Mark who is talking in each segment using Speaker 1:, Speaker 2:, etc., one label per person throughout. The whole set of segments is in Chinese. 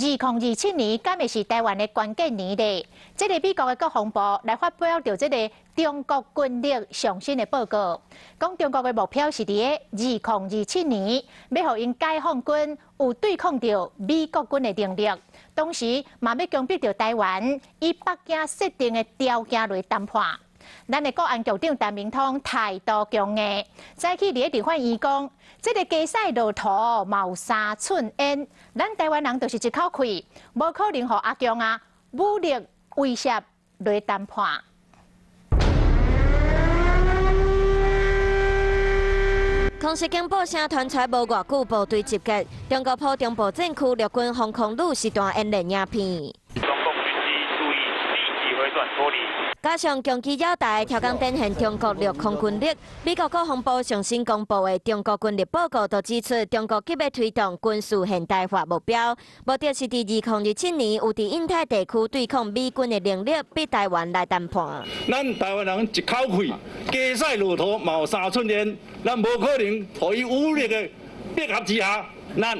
Speaker 1: 2027年敢会是台湾的关键年呢？这个美国的国防部来发表着这个中国军力上升的报告，讲中国的目标是伫个2027年，要互因解放军有对抗着美国军的能力，同时嘛要强迫着台湾以北京设定的条件来谈判。咱的国安局长陈明通态度强硬，早起伫立法院讲，这个加赛路途嘛有3寸烟，咱台湾人就是一口气，无可能互阿强武力威胁来谈判。
Speaker 2: 空袭警报声传出无偌久，部队集结，中国浦中部战区陆军防空旅实弹演练影片。
Speaker 3: 中共军机注意立即回转脱离。
Speaker 2: 加上攻击扰台，超纲展现中国陆空军力。美国国防部上新公布的中国军力报告就指出，中国急要推动军事现代化目标，目的是伫2027年有伫印太地区对抗美军的能力，逼台湾来谈判。
Speaker 4: 咱台湾人一口气，加赛路途嘛有3寸烟，咱无可能互伊武力的逼合之下，咱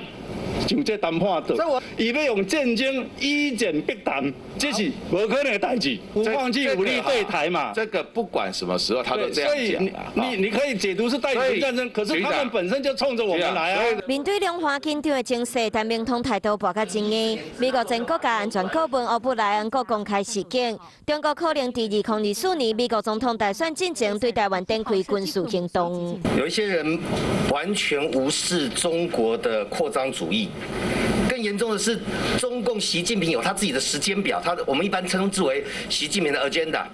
Speaker 4: 就这谈判做。伊要用战争以简逼谈，这是无可能的代志。放弃武力对台嘛？
Speaker 5: 这个不管什么时候他都这样讲。
Speaker 4: 所以你可以解读是代理战争，可是他们本身就冲着我们来啊。
Speaker 2: 面对两化紧张的情势，陈明通态度博较争议。美国前国家安全顾问欧布莱恩阁公开示警，中国可能伫2024年美国总统大选进程对台湾展开军事行动。
Speaker 6: 有一些人完全无视中国的扩张主义。更严重的是，中共习近平有他自己的时间表，我们一般称之为习近平的 agenda，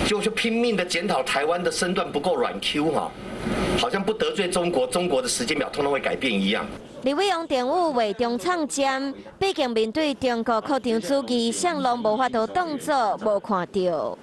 Speaker 6: 就拼命的检讨台湾的身段不够软 Q 哈，好像不得罪中国，中国的时间表通通会改变一样。
Speaker 2: 李伟用电话为中唱尖，毕竟面对中国扩张主义，上路无法度动作，无看到。